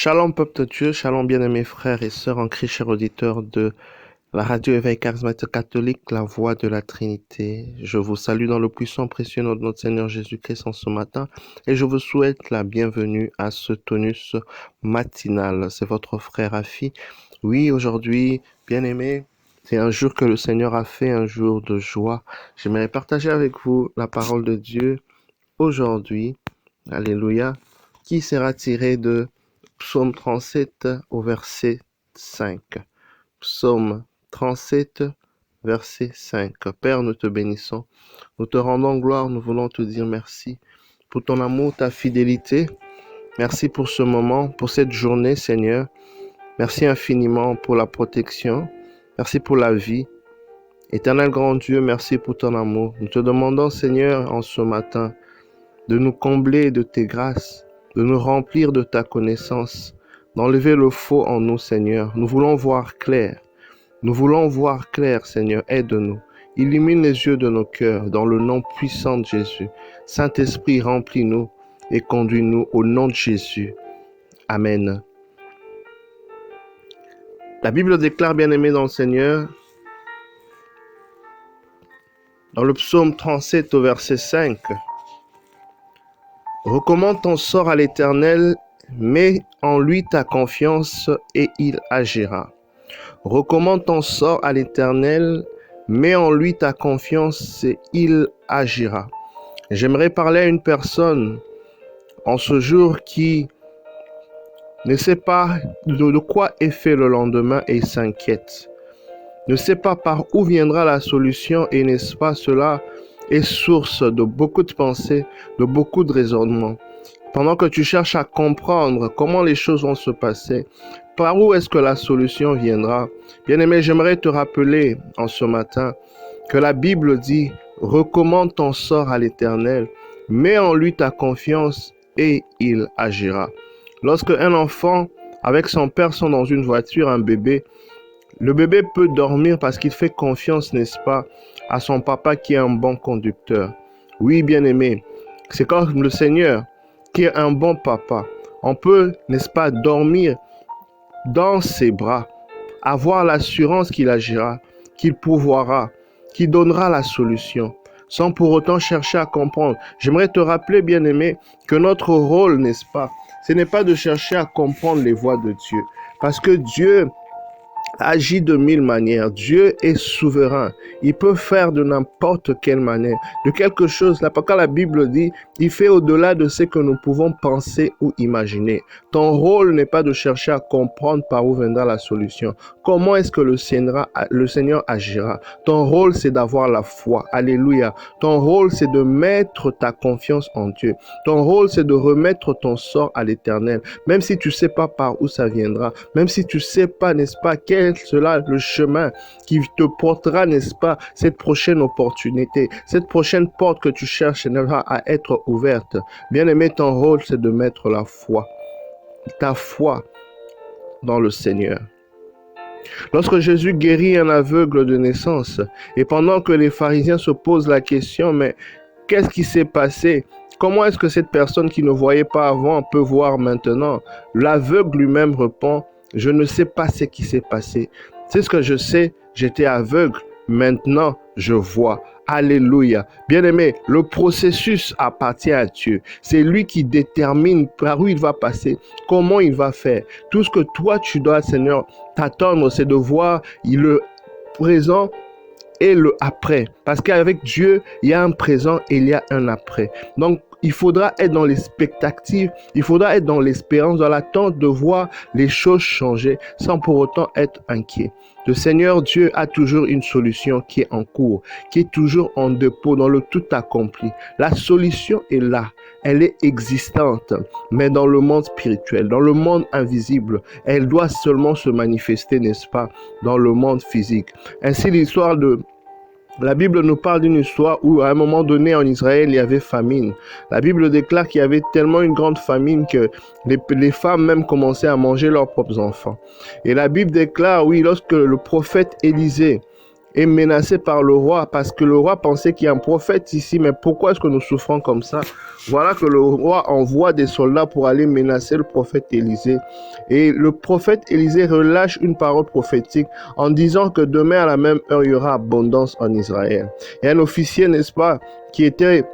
Shalom peuple de Dieu, shalom bien-aimés frères et sœurs en Christ, chers auditeurs de la radio Éveil charismatique catholique, la voix de la Trinité. Je vous salue dans le puissant précieux nom de notre Seigneur Jésus-Christ en ce matin et je vous souhaite la bienvenue à ce tonus matinal. C'est votre frère Rafi. Oui, aujourd'hui, bien-aimés, c'est un jour que le Seigneur a fait, un jour de joie. J'aimerais partager avec vous la parole de Dieu aujourd'hui. Alléluia. Qui sera tiré de Psaume 37 au verset 5. Psaume 37, verset 5. Père, nous te bénissons. Nous te rendons gloire, nous voulons te dire merci pour ton amour, ta fidélité. Merci pour ce moment, pour cette journée, Seigneur. Merci infiniment pour la protection. Merci pour la vie. Éternel grand Dieu, merci pour ton amour. Nous te demandons, Seigneur, en ce matin, de nous combler de tes grâces, de nous remplir de ta connaissance, d'enlever le faux en nous, Seigneur. Nous voulons voir clair. Nous voulons voir clair, Seigneur. Aide-nous. Illumine les yeux de nos cœurs dans le nom puissant de Jésus. Saint-Esprit, remplis-nous et conduis-nous au nom de Jésus. Amen. La Bible déclare, bien-aimé dans le Seigneur, dans le psaume 37 au verset 5, « Recommande ton sort à l'Éternel, mets en lui ta confiance et il agira. » Recommande ton sort à l'Éternel, mets en lui ta confiance et il agira. J'aimerais parler à une personne en ce jour qui ne sait pas de quoi est fait le lendemain et s'inquiète. Ne sait pas par où viendra la solution et n'est-ce pas cela est source de beaucoup de pensées, de beaucoup de raisonnements. Pendant que tu cherches à comprendre comment les choses vont se passer, par où est-ce que la solution viendra? Bien-aimé, j'aimerais te rappeler en ce matin que la Bible dit « Recommande ton sort à l'Éternel, mets en lui ta confiance et il agira. » Lorsque un enfant avec son père sont dans une voiture, un bébé, le bébé peut dormir parce qu'il fait confiance, n'est-ce pas, à son papa qui est un bon conducteur. Oui, bien-aimé, c'est comme le Seigneur qui est un bon papa. On peut, n'est-ce pas, dormir dans ses bras, avoir l'assurance qu'il agira, qu'il pourvoira, qu'il donnera la solution, sans pour autant chercher à comprendre. J'aimerais te rappeler, bien-aimé, que notre rôle, n'est-ce pas, ce n'est pas de chercher à comprendre les voies de Dieu, parce que Dieu agit de mille manières. Dieu est souverain. Il peut faire de n'importe quelle manière, de quelque chose. Là, quand la Bible dit, il fait au-delà de ce que nous pouvons penser ou imaginer. Ton rôle n'est pas de chercher à comprendre par où viendra la solution. Comment est-ce que le Seigneur agira? Ton rôle, c'est d'avoir la foi. Alléluia. Ton rôle, c'est de mettre ta confiance en Dieu. Ton rôle, c'est de remettre ton sort à l'Éternel. Même si tu ne sais pas par où ça viendra, même si tu ne sais pas, n'est-ce pas, quel sera le chemin qui te portera, n'est-ce pas, cette prochaine opportunité, cette prochaine porte que tu cherches à être ouverte. Bien-aimé, ton rôle, c'est de mettre la foi, ta foi dans le Seigneur. Lorsque Jésus guérit un aveugle de naissance, et pendant que les pharisiens se posent la question, mais qu'est-ce qui s'est passé? Comment est-ce que cette personne qui ne voyait pas avant peut voir maintenant? L'aveugle lui-même répond, je ne sais pas ce qui s'est passé. C'est ce que je sais, j'étais aveugle, maintenant je vois. Alléluia. Bien-aimé, le processus appartient à Dieu. C'est lui qui détermine par où il va passer, comment il va faire. Tout ce que toi tu dois, Seigneur, t'attendre, c'est de voir le présent et le après. Parce qu'avec Dieu, il y a un présent et il y a un après. Donc, il faudra être dans l'expectative, il faudra être dans l'espérance, dans l'attente de voir les choses changer sans pour autant être inquiet. Le Seigneur Dieu a toujours une solution qui est en cours, qui est toujours en dépôt, dans le tout accompli. La solution est là, elle est existante, mais dans le monde spirituel, dans le monde invisible, elle doit seulement se manifester, n'est-ce pas, dans le monde physique. Ainsi, l'histoire de la Bible nous parle d'une histoire où à un moment donné en Israël, il y avait famine. La Bible déclare qu'il y avait tellement une grande famine que les femmes même commençaient à manger leurs propres enfants. Et la Bible déclare, oui, lorsque le prophète Élisée est menacé par le roi parce que le roi pensait qu'il y a un prophète ici. Mais pourquoi est-ce que nous souffrons comme ça? Voilà que le roi envoie des soldats pour aller menacer le prophète Élisée. Et le prophète Élisée relâche une parole prophétique en disant que demain à la même heure, il y aura abondance en Israël. Et un officier, n'est-ce pas, qui était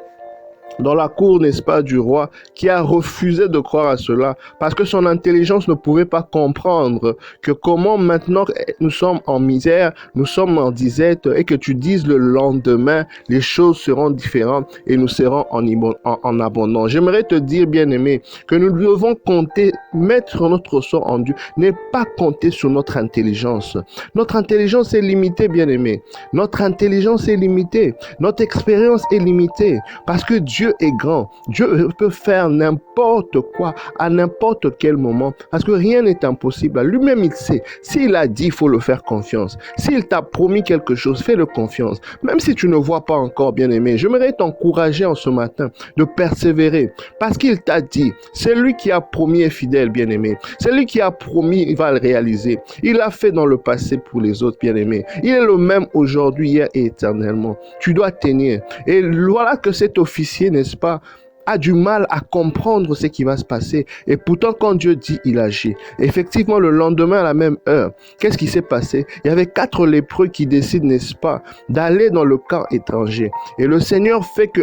dans la cour, n'est-ce pas, du roi, qui a refusé de croire à cela, parce que son intelligence ne pouvait pas comprendre que comment maintenant nous sommes en misère, nous sommes en disette, et que tu dises le lendemain, les choses seront différentes et nous serons en abondance. J'aimerais te dire, bien-aimé, que nous devons compter, mettre notre sort en Dieu, n'est pas compter sur notre intelligence. Notre intelligence est limitée, bien-aimé. Notre intelligence est limitée. Notre expérience est limitée, parce que Dieu est grand. Dieu peut faire n'importe quoi à n'importe quel moment parce que rien n'est impossible. Lui-même, il sait. S'il a dit, il faut le faire confiance. S'il t'a promis quelque chose, fais-le confiance. Même si tu ne vois pas encore, bien-aimé, j'aimerais t'encourager en ce matin de persévérer parce qu'il t'a dit. C'est lui qui a promis est fidèle, bien-aimé. C'est lui qui a promis, il va le réaliser. Il l'a fait dans le passé pour les autres, bien-aimés. Il est le même aujourd'hui, hier et éternellement. Tu dois tenir. Et voilà que cet officier, n'est-ce pas, a du mal à comprendre ce qui va se passer. Et pourtant, quand Dieu dit, il agit. Effectivement, le lendemain, à la même heure, qu'est-ce qui s'est passé? Il y avait 4 lépreux qui décident, n'est-ce pas, d'aller dans le camp étranger. Et le Seigneur fait que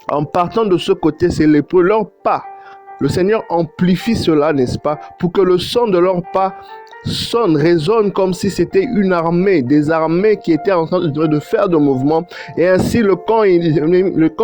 en partant de ce côté, ces lépreux, leur pas, le Seigneur amplifie cela, n'est-ce pas, pour que le son de leur pas résonne comme si c'était une armée, des armées qui étaient en train de faire de mouvements. Et ainsi, le camp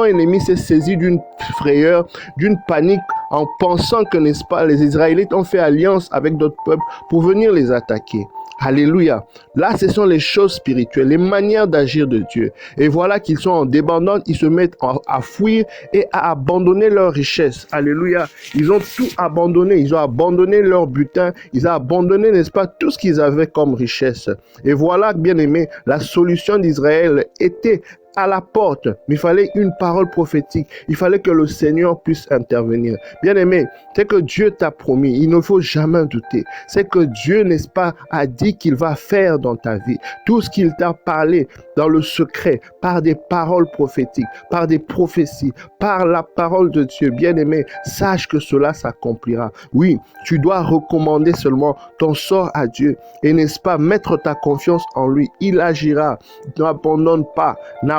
ennemi s'est saisi d'une frayeur, d'une panique, en pensant que, n'est-ce pas, les Israélites ont fait alliance avec d'autres peuples pour venir les attaquer. Alléluia. Là, ce sont les choses spirituelles, les manières d'agir de Dieu. Et voilà qu'ils sont en débandade, ils se mettent à fuir et à abandonner leur richesse. Alléluia. Ils ont tout abandonné. Ils ont abandonné leur butin. Ils ont abandonné, n'est-ce pas, tout ce qu'ils avaient comme richesse. Et voilà, bien aimé, la solution d'Israël était à la porte, mais il fallait une parole prophétique. Il fallait que le Seigneur puisse intervenir. Bien-aimé, c'est que Dieu t'a promis. Il ne faut jamais douter. C'est que Dieu, n'est-ce pas, a dit qu'il va faire dans ta vie. Tout ce qu'il t'a parlé dans le secret, par des paroles prophétiques, par des prophéties, par la parole de Dieu. Bien-aimé, sache que cela s'accomplira. Oui, tu dois recommander seulement ton sort à Dieu. Et n'est-ce pas, mettre ta confiance en lui. Il agira.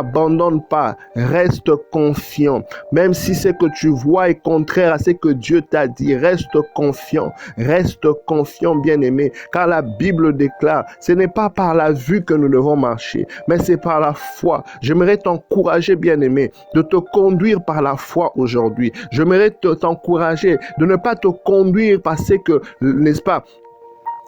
N'abandonne pas, reste confiant. Même si ce que tu vois est contraire à ce que Dieu t'a dit, reste confiant, bien-aimé. Car la Bible déclare, ce n'est pas par la vue que nous devons marcher, mais c'est par la foi. J'aimerais t'encourager, bien-aimé, de te conduire par la foi aujourd'hui. J'aimerais t'encourager de ne pas te conduire par ce que, n'est-ce pas,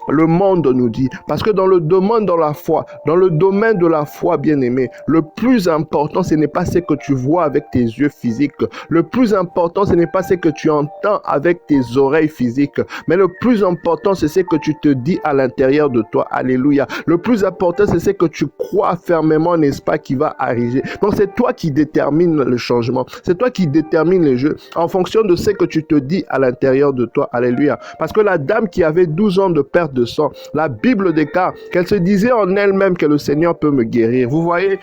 le monde nous dit, parce que dans le domaine de la foi, bien-aimé, le plus important, ce n'est pas ce que tu vois avec tes yeux physiques. Le plus important, ce n'est pas ce que tu entends avec tes oreilles physiques. Mais le plus important, c'est ce que tu te dis à l'intérieur de toi. Alléluia. Le plus important, c'est ce que tu crois fermement, n'est-ce pas, qui va arriver. Donc, c'est toi qui détermine le changement. C'est toi qui détermine les jeux en fonction de ce que tu te dis à l'intérieur de toi. Alléluia. Parce que la dame qui avait 12 ans de perte de sang, la Bible déclare qu'elle se disait en elle-même que le Seigneur peut me guérir. Vous voyez,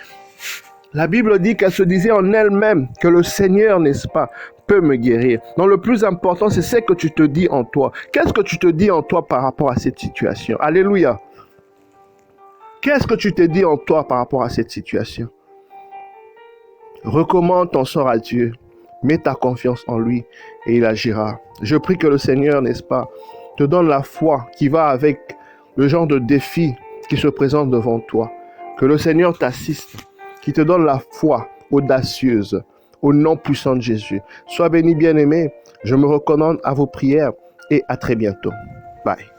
la Bible dit qu'elle se disait en elle-même que le Seigneur, n'est-ce pas, peut me guérir. Donc le plus important, c'est ce que tu te dis en toi. Qu'est-ce que tu te dis en toi par rapport à cette situation? Alléluia. Qu'est-ce que tu te dis en toi par rapport à cette situation? Recommande ton sort à Dieu. Mets ta confiance en lui et il agira. Je prie que le Seigneur, n'est-ce pas, te donne la foi qui va avec le genre de défi qui se présente devant toi. Que le Seigneur t'assiste, qui te donne la foi audacieuse au nom puissant de Jésus. Sois béni, bien-aimé. Je me recommande à vos prières et à très bientôt. Bye.